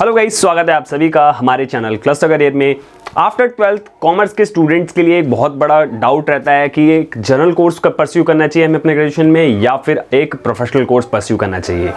Hello guys, स्वागत है आप सभी का हमारे चैनल क्लस्टर करियर में। आफ्टर 12th कॉमर्स के स्टूडेंट्स के लिए एक बहुत बड़ा डाउट रहता है कि एक जनरल कोर्स का परस्यू करना चाहिए हमें अपने ग्रेजुएशन में या फिर एक प्रोफेशनल कोर्स परस्यू करना चाहिए।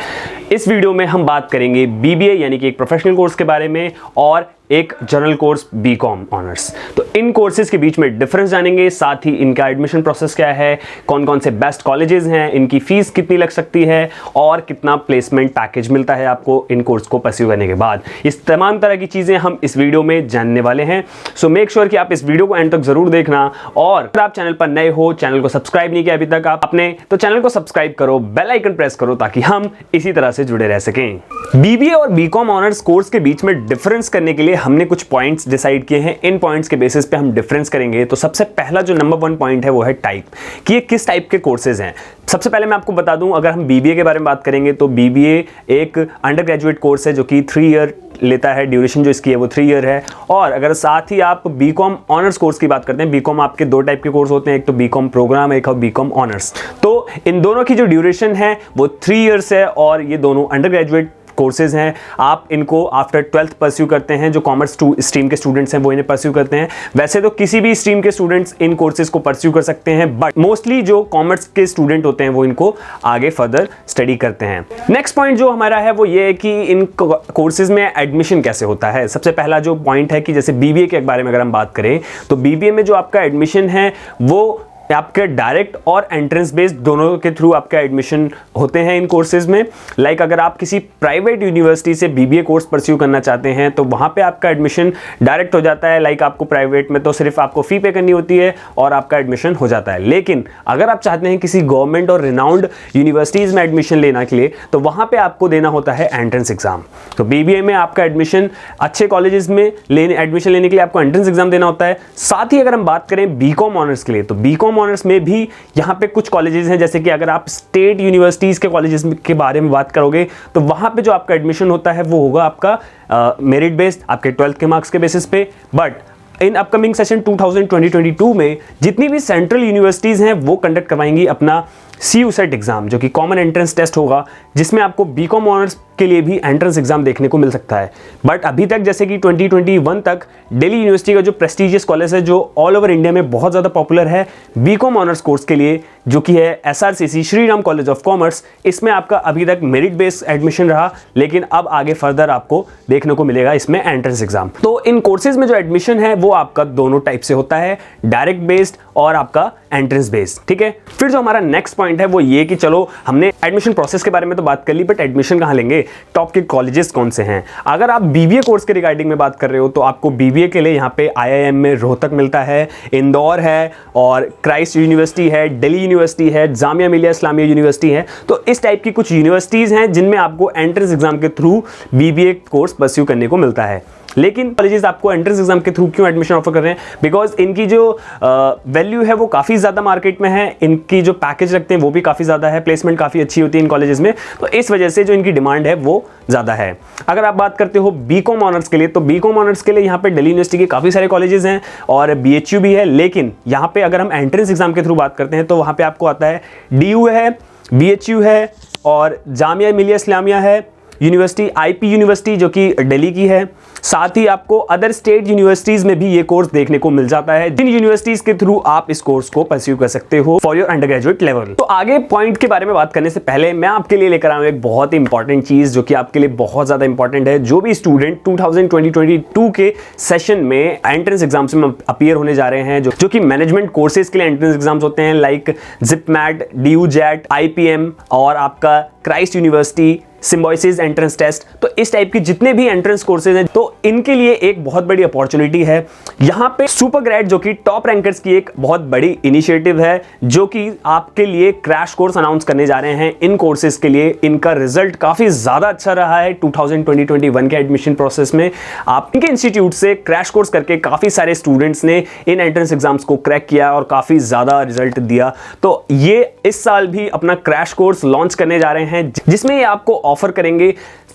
इस वीडियो में हम बात करेंगे बीबीए यानी कि एक प्रोफेशनल कोर्स के बारे में और एक जनरल कोर्स बीकॉम ऑनर्स। तो इन कोर्सेज के बीच में डिफरेंस जानेंगे, साथ ही इनका एडमिशन प्रोसेस क्या है, कौन कौन से बेस्ट कॉलेजेस हैं, इनकी फीस कितनी लग सकती है और कितना प्लेसमेंट पैकेज मिलता है आपको इन कोर्स को परस्यू करने के बाद। इस तमाम तरह की चीज़ें हम इस वीडियो में जानने वाले हैं। सो मेक श्योर कि आप इस वीडियो को एंड तक जरूर देखना, और अगर आप चैनल पर नए हो, चैनल को सब्सक्राइब नहीं किया अभी तक आपने, तो चैनल को सब्सक्राइब करो, बेल आइकन प्रेस करो ताकि हम इसी तरह से जुड़े रह सकें। बीबीए और बीकॉम ऑनर्स कोर्स के बीच में डिफरेंस करने के लिए हमने कुछ पॉइंट्स डिसाइड किए हैं। इन पॉइंट्स के बेसिस पे हम डिफरेंस करेंगे। तो सबसे पहला जो नंबर 1 पॉइंट है वो है टाइप, कि ये किस टाइप के कोर्सेज हैं। सबसे पहले मैं आपको बता दूं, अगर हम बीबीए के बारे में बात करेंगे तो बीबीए एक अंडर ग्रेजुएट कोर्स है जो कि 3 ईयर लेता है। ड्यूरेशन जो इसकी है वो 3 ईयर है। और अगर साथ ही आप बीकॉम ऑनर्स कोर्स की बात करते हैं, बीकॉम आपके 2 टाइप के कोर्स होते हैं, एक तो बीकॉम प्रोग्राम, एक है बीकॉम ऑनर्स। तो इन दोनों की जो ड्यूरेशन है वो 3 ईयर्स है और ये दोनों अंडर ग्रेजुएट कोर्सेज हैं। आप इनको आफ्टर 12th परस्यू करते हैं। जो कॉमर्स स्ट्रीम के स्टूडेंट्स हैं वो इन्हें परस्यू करते हैं। वैसे तो किसी भी स्ट्रीम के स्टूडेंट्स इन कोर्सेज को परस्यू कर सकते हैं, बट मोस्टली जो कॉमर्स के स्टूडेंट होते हैं वो इनको आगे फर्दर स्टडी करते हैं। नेक्स्ट पॉइंट जो हमारा है वो ये है कि इन कोर्सेज में एडमिशन कैसे होता है। सबसे पहला जो पॉइंट है कि जैसे बीबीए के बारे में अगर हम बात करें तो बीबीए में जो आपका एडमिशन है वो आपके डायरेक्ट और एंट्रेंस बेस्ड दोनों के थ्रू आपका एडमिशन होते हैं इन कोर्सेज में। लाइक अगर आप किसी प्राइवेट यूनिवर्सिटी से बीबीए कोर्स परस्यू करना चाहते हैं तो वहाँ पे आपका एडमिशन डायरेक्ट हो जाता है। लाइक आपको प्राइवेट में तो सिर्फ आपको फी पे करनी होती है और आपका एडमिशन हो जाता है। लेकिन अगर आप चाहते हैं किसी गवर्नमेंट और रिनाउंड यूनिवर्सिटीज़ में एडमिशन लेने के लिए तो वहाँ पर आपको देना होता है एंट्रेंस एग्जाम। तो बीबीए में आपका एडमिशन अच्छे कॉलेजेस में एडमिशन लेने के लिए आपको एंट्रेंस एग्जाम देना होता है। साथ ही अगर हम बात करें बीकॉम ऑनर्स के लिए तो बीकॉम ऑनर्स में भी यहाँ पे कुछ कॉलेजेस हैं, जैसे कि अगर आप स्टेट यूनिवर्सिटीज के कॉलेजेस के बारे में बात करोगे तो वहाँ पे जो आपका एडमिशन होता है वो होगा आपका मेरिट बेस्ड, आपके 12th के मार्क्स के बेसिस पे। बट इन अपकमिंग सेशन 2022 में जितनी भी सेंट्रल यूनिवर्सिटीज हैं वो कंडक्ट करवाएंगी अपना CUSET एग्जाम, जो कि कॉमन एंट्रेंस टेस्ट होगा, जिसमें आपको बीकॉम ऑनर्स के लिए भी एंट्रेंस एग्जाम देखने को मिल सकता है। बट अभी तक जैसे कि 2021 तक दिल्ली यूनिवर्सिटी का जो प्रेस्टिजियस कॉलेज है जो ऑल ओवर इंडिया में बहुत ज़्यादा पॉपुलर है बीकॉम ऑनर्स कोर्स के लिए, जो कि है SRCC Shri Ram college of commerce, इसमें आपका अभी तक मेरिट बेस्ड एडमिशन रहा, लेकिन अब आगे फर्दर आपको देखने को मिलेगा इसमें एंट्रेंस एग्जाम। तो इन कोर्सेज में जो एडमिशन है वो आपका दोनों टाइप से होता है, डायरेक्ट बेस्ड और आपका एंट्रेंस बेस्ड। ठीक है, फिर जो हमारा नेक्स्ट पॉइंट है वो ये कि चलो हमने एडमिशन प्रोसेस के बारे में तो बात कर ली, बट एडमिशन कहाँ लेंगे, टॉप के कॉलेजेस कौन से हैं। अगर आप बीबीए कोर्स के रिगार्डिंग में बात कर रहे हो तो आपको बीबीए के लिए यहाँ पे IIM में रोहतक मिलता है, इंदौर है, और क्राइस्ट यूनिवर्सिटी है, दिल्ली यूनिवर्सिटी है, जामिया मिलिया इस्लामिया यूनिवर्सिटी है। तो इस टाइप की कुछ यूनिवर्सिटीज हैं जिनमें आपको एंट्रेंस एग्जाम के थ्रू बीबीए कोर्स परस्यू करने को मिलता है। लेकिन कॉलेजेस आपको एंट्रेंस एग्जाम के थ्रू क्यों एडमिशन ऑफर कर रहे हैं? बिकॉज इनकी जो वैल्यू है वो काफ़ी ज़्यादा मार्केट में है, इनकी जो पैकेज रखते हैं वो भी काफ़ी ज़्यादा है, प्लेसमेंट काफ़ी अच्छी होती है इन कॉलेजेस में, तो इस वजह से जो इनकी डिमांड है वो ज़्यादा है। अगर आप बात करते हो बीकॉम ऑनर्स के लिए तो बीकॉम ऑनर्स के लिए यहाँ पे दिल्ली यूनिवर्सिटी के काफ़ी सारे कॉलेजेस हैं और BHU भी है। लेकिन यहाँ पे अगर हम एंट्रेंस एग्जाम के थ्रू बात करते हैं तो वहाँ पे आपको आता है DU है, BHU है, और जामिया मिलिया इस्लामिया है यूनिवर्सिटी, IP यूनिवर्सिटी जो कि दिल्ली की है। साथ ही आपको अदर स्टेट यूनिवर्सिटीज में भी ये कोर्स देखने को मिल जाता है, जिन यूनिवर्सिटीज के थ्रू आप इस कोर्स को परस्यू कर सकते हो for your under graduate level. तो आगे पॉइंट के बारे में बात करने से पहले मैं आपके लिए लेकर आया हूं एक बहुत ही इंपॉर्टेंट चीज, जो कि आपके लिए बहुत ज्यादा इंपॉर्टेंट है। जो भी स्टूडेंट 2022 के सेशन में एंट्रेंस एग्जाम्स में अपीयर होने जा रहे हैं, जो कि मैनेजमेंट कोर्सेज के लिए एंट्रेंस एग्जाम्स होते हैं, like ZIPMAT, DU JET, IPM और आपका Christ university Symbiosis entrance test, तो इस टाइप के जितने भी एंट्रेंस कोर्सेज हैं तो इनके लिए एक बहुत बड़ी अपॉर्चुनिटी है। यहाँ पे सुपर ग्रेड जो कि टॉप रैंकर्स की एक बहुत बड़ी इनिशिएटिव है, जो कि आपके लिए क्रैश कोर्स अनाउंस करने जा रहे हैं इन कोर्सेज के लिए। इनका रिजल्ट काफ़ी ज़्यादा अच्छा रहा है 2020-21 के एडमिशन प्रोसेस में। आप इनके इंस्टीट्यूट से क्रैश कोर्स करके काफ़ी सारे स्टूडेंट्स ने इन एंट्रेंस एग्जाम्स को क्रैक किया और काफ़ी ज़्यादा रिजल्ट दिया। तो ये इस साल भी अपना क्रैश कोर्स लॉन्च करने जा रहे हैं, जिसमें ये आपको ऑफर करेंगे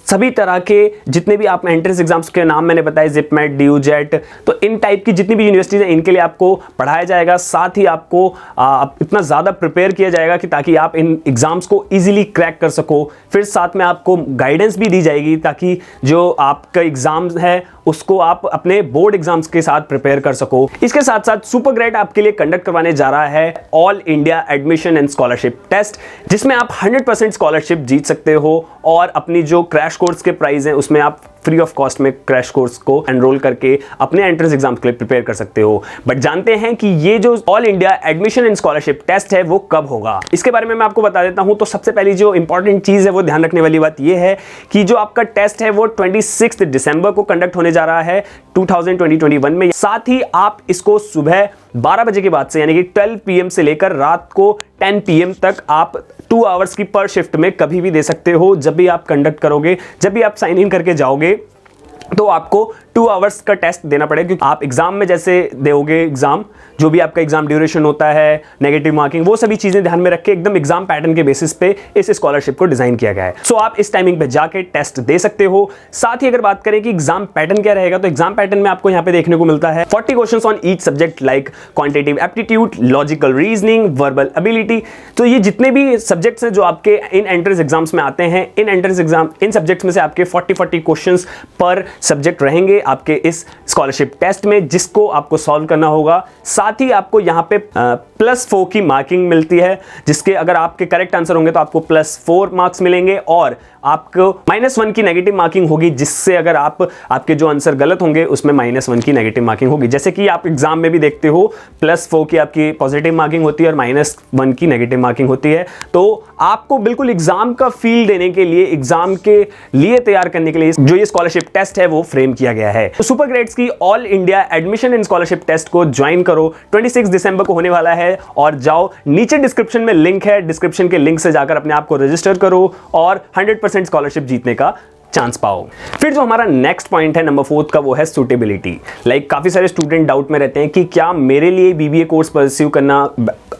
सभी तरह के जितने भी आप एंट्रेंस एग्जाम्स के नाम मैंने बताए, जिपमेट, ड्यू जेट, तो इन टाइप की जितनी भी यूनिवर्सिटीज हैं इनके लिए आपको पढ़ाया जाएगा। साथ ही आपको इतना ज़्यादा प्रिपेयर किया जाएगा कि ताकि आप इन एग्जाम्स को ईजिली क्रैक कर सको। फिर साथ में आपको गाइडेंस भी दी जाएगी ताकि जो आपका एग्जाम्स है उसको आप अपने बोर्ड एग्जाम्स के साथ प्रिपेयर कर सको। इसके साथ साथ सुपर ग्रेड आपके लिए कंडक्ट करवाने जा रहा है all India admission and scholarship test, जिसमें आप 100% स्कॉलरशिप जीत सकते हो और अपनी जो क्रैश कोर्स के प्राइस हैं उसमें आप फ्री ऑफ कॉस्ट में क्रैश कोर्स को एनरोल करके अपने एंट्रेंस एग्जाम के लिए प्रिपेयर कर सकते हो। बट जानते हैं कि ये जो all India admission and scholarship test है वो कब होगा, इसके बारे में मैं आपको बता देता हूं। तो सबसे पहली जो इंपॉर्टेंट चीज है वो ध्यान रखने वाली बात ये है कि जो आपका टेस्ट है वो 26 दिसंबर को कंडक्ट होने जा रहा है 2021 में। साथ ही आप इसको सुबह 12 बजे के बाद से यानी कि 12 PM से लेकर रात को 10 PM तक आप 2 आवर्स की पर शिफ्ट में कभी भी दे सकते हो। जब भी आप कंडक्ट करोगे, जब भी आप साइन इन करके जाओगे तो आपको 2 आवर्स का टेस्ट देना पड़ेगा, क्योंकि आप एग्जाम में जैसे दोगे एग्जाम, जो भी आपका एग्जाम ड्यूरेशन होता है, नेगेटिव मार्किंग, वो सभी चीजें ध्यान में रख के एकदम एग्जाम पैटर्न के बेसिस पे इस स्कॉलरशिप को डिजाइन किया गया है। सो आप इस टाइमिंग पे जाके टेस्ट दे सकते हो। साथ ही अगर बात करें कि एग्जाम पैटर्न क्या रहेगा, तो एग्जाम पैटर्न में आपको यहाँ पे देखने को मिलता है 40 questions on each subject like quantitative aptitude, logical reasoning, verbal ability. तो ये जितने भी सब्जेक्ट्स हैं जो आपके इन एंट्रेंस एग्जाम्स में आते हैं, इन एंट्रेंस एग्जाम इन सब्जेक्ट्स में से आपके 40 क्वेश्चंस पर सब्जेक्ट रहेंगे आपके इस स्कॉलरशिप टेस्ट में, जिसको आपको सॉल्व करना होगा। साथ ही आपको यहाँ पे +4 की मार्किंग मिलती है, जिसके अगर आपके करेक्ट आंसर होंगे तो आपको +4 मार्क्स मिलेंगे और आपको -1 की नेगेटिव मार्किंग होगी, जिससे अगर आपके जो आंसर गलत होंगे उसमें -1 की नेगेटिव मार्किंग होगी। जैसे कि आप एग्जाम में भी देखते हो +4 की आपकी पॉजिटिव मार्किंग होती है और -1 की नेगेटिव मार्किंग होती है। तो आपको बिल्कुल एग्जाम का फील देने के लिए, एग्जाम के लिए तैयार करने के लिए जो ये स्कॉलरशिप टेस्ट है वो फ्रेम किया गया है। तो सुपर ग्रेड्स की all India admission and scholarship test को ज्वाइन करो, 26 दिसंबर को होने वाला है। और जाओ, नीचे डिस्क्रिप्शन में लिंक है, डिस्क्रिप्शन के लिंक से जाकर अपने आप को रजिस्टर करो और 100% स्कॉलरशिप जीतने का चांस पाओ। फिर जो हमारा नेक्स्ट पॉइंट है नंबर 4 का, वो है सुटेबिलिटी। काफी सारे स्टूडेंट डाउट में रहते हैं कि क्या मेरे लिए बीबीए कोर्स परस्यू करना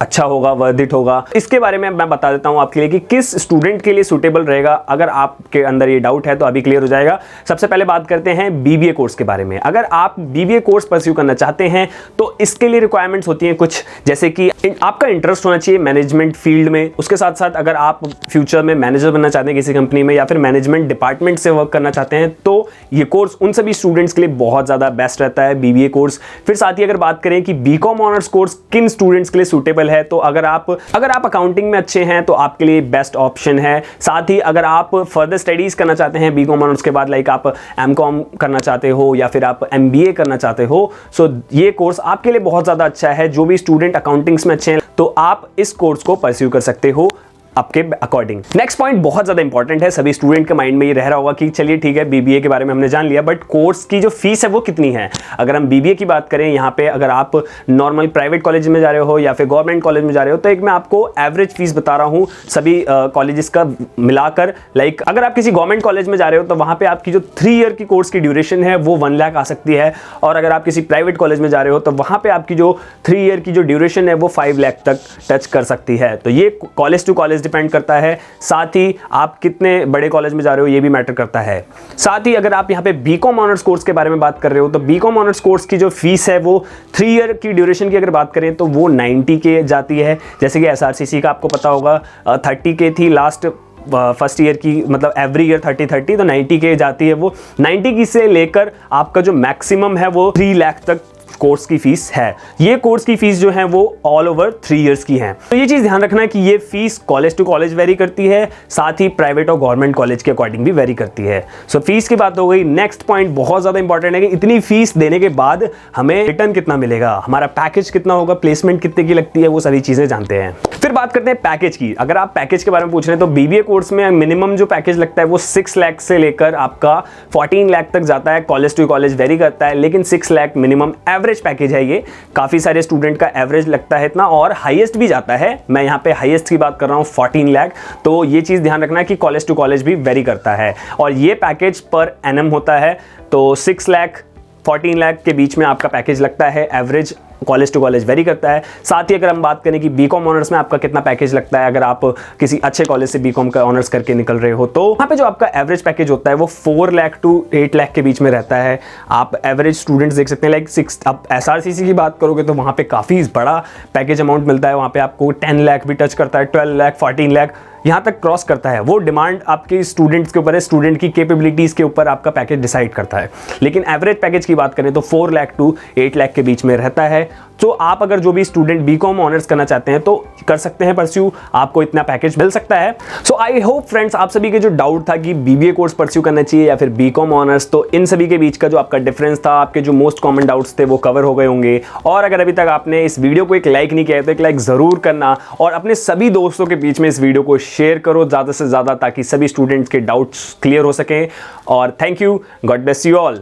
अच्छा होगा, वर्थ इट होगा। इसके बारे में मैं बता देता हूं आपके लिए कि किस स्टूडेंट के लिए सूटेबल रहेगा। अगर आपके अंदर ये डाउट है तो अभी क्लियर हो जाएगा। सबसे पहले बात करते हैं बीबीए कोर्स के बारे में। अगर आप बीबीए कोर्स परस्यू करना चाहते हैं तो इसके लिए रिक्वायरमेंट्स होती हैं कुछ, जैसे कि आपका इंटरेस्ट होना चाहिए मैनेजमेंट फील्ड में। उसके साथ साथ अगर आप फ्यूचर में मैनेजर बनना चाहते हैं किसी कंपनी में या फिर मैनेजमेंट डिपार्टमेंट से वर्क करना चाहते हैं तो ये कोर्स उन सभी स्टूडेंट्स के लिए बहुत ज्यादा बेस्ट रहता है, बीबीए कोर्स। फिर साथ ही अगर बात करें कि बीकॉम ऑनर्स कोर्स किन स्टूडेंट्स के लिए सूटेबल है, तो अगर आप अकाउंटिंग में अच्छे हैं तो आपके लिए बेस्ट ऑप्शन है। साथ ही अगर आप फर्दर स्टडीज करना चाहते हैं बीकॉम ऑनर्स के बाद, लाइक आप एमकॉम करना चाहते हो या फिर आप एमबीए करना चाहते हो, सो ये कोर्स आपके लिए बहुत ज्यादा अच्छा है। जो भी स्टूडेंट अकाउंटिंग्स में अच्छे हैं तो आप इस कोर्स को परस्यू कर सकते हो आपके अकॉर्डिंग। नेक्स्ट पॉइंट बहुत ज्यादा इंपॉर्टेंट है, सभी स्टूडेंट के माइंड में ये रह रहा होगा कि चलिए ठीक है बीबीए के बारे में हमने जान लिया, बट कोर्स की जो फीस है वो कितनी है। अगर हम बीबीए की बात करें, यहाँ पे अगर आप नॉर्मल प्राइवेट कॉलेज में जा रहे हो या फिर गवर्नमेंट कॉलेज में जा रहे हो, तो एक मैं आपको एवरेज फीस बता रहा हूँ सभी कॉलेजेस का मिलाकर। लाइक अगर आप किसी गवर्नमेंट कॉलेज में जा रहे हो तो वहाँ पे आपकी जो 3 ईयर की कोर्स की ड्यूरेशन है वो 1 लाख आ सकती है, और अगर आप किसी प्राइवेट कॉलेज में जा रहे हो तो वहाँ पे आपकी जो 3 ईयर की जो ड्यूरेशन है वो 5 लाख तक टच कर सकती है। तो ये कॉलेज टू कॉलेज डिपेंड करता है। साथ ही आप कितने बड़े कॉलेज में जा रहे हो ये भी मैटर करता है। साथ ही अगर आप यहाँ पे बीकॉम ऑनर्स कोर्स के बारे में बात कर रहे हो तो बीकॉम ऑनर्स कोर्स की जो फीस है वो 3 ईयर की ड्यूरेशन की अगर बात करें तो वो 90K जाती है। जैसे कि एसआरसीसी का आपको पता होगा 30K थी लास्ट फर्स्ट ईयर की, मतलब एवरी ईयर 30, तो 90K जाती है। वो 90K से लेकर आपका जो मैक्सिमम है वो 3 लाख तक कोर्स की फीस है। ये कोर्स की फीस जो है वो ऑल ओवर 3 इयर्स की है। तो ये चीज ध्यान रखना है कि ये fees college to college vary करती है, साथ ही प्राइवेट और गवर्नमेंट कॉलेज के अकॉर्डिंग भी वेरी करती है। सो फीस की बात हो गई। नेक्स्ट पॉइंट बहुत ज्यादा इंपॉर्टेंट है कि इतनी फीस देने के बाद हमें रिटर्न कितना मिलेगा, हमारा पैकेज कितना होगा, प्लेसमेंट कितने की लगती है, वो सारी चीजें जानते हैं। फिर बात करते हैं पैकेज की। अगर आप पैकेज के बारे में पूछ रहे हैं तो बीबीए कोर्स में मिनिमम जो पैकेज लगता है वो 6 लाख से लेकर आपका 14 लाख तक जाता है। कॉलेज टू कॉलेज वेरी करता है, लेकिन 6 लाख मिनिमम एवरेज पैकेज है। ये काफी सारे स्टूडेंट का एवरेज लगता है इतना, और हाईएस्ट भी जाता है। मैं यहाँ पे हाईएस्ट की बात कर रहा हूँ 14 लाख। तो ये चीज ध्यान रखना है कि कॉलेज टू कॉलेज भी वेरी करता है, और ये पैकेज पर एनम होता है। तो 6 लाख 14 लाख के बीच में आपका पैकेज लगता है average college to college vary करता है। साथ ही अगर हम बात करें कि बीकॉम ऑनर्स में आपका कितना पैकेज लगता है, अगर आप किसी अच्छे कॉलेज से बीकॉम का ऑनर्स करके निकल रहे हो, तो वहाँ पे जो आपका एवरेज पैकेज होता है वो 4 लाख टू 8 लाख के बीच में रहता है। आप एवरेज स्टूडेंट्स देख सकते हैं, लाइक 6, आप SRCC की बात करोगे तो वहाँ पे काफ़ी बड़ा पैकेज अमाउंट मिलता है। वहाँ पे आपको 10 लाख भी टच करता है, 12 लाख, 14 लाख यहाँ तक क्रॉस करता है। वो डिमांड आपके स्टूडेंट्स के ऊपर है, स्टूडेंट की कैपेबिलिटीज़ के ऊपर आपका पैकेज डिसाइड करता है। लेकिन एवरेज पैकेज की बात करें तो 4 लाख टू 8 लाख के बीच में रहता है। तो आप अगर जो भी स्टूडेंट बीकॉम ऑनर्स करना चाहते हैं तो कर सकते हैं परस्यू, आपको इतना पैकेज मिल सकता है। सो आई होप फ्रेंड्स आप सभी के जो डाउट था कि BBA कोर्स परस्यू करना चाहिए या फिर बीकॉम ऑनर्स, तो इन सभी के बीच का जो आपका डिफरेंस था, आपके जो मोस्ट कॉमन डाउट्स थे वो कवर हो गए होंगे। और अगर अभी तक आपने इस वीडियो को एक लाइक नहीं किया है तो एक लाइक ज़रूर करना और अपने सभी दोस्तों के बीच में इस वीडियो को शेयर करो ज़्यादा से ज़्यादा, ताकि सभी स्टूडेंट्स के डाउट्स क्लियर हो सकें। और thank you, God bless you all.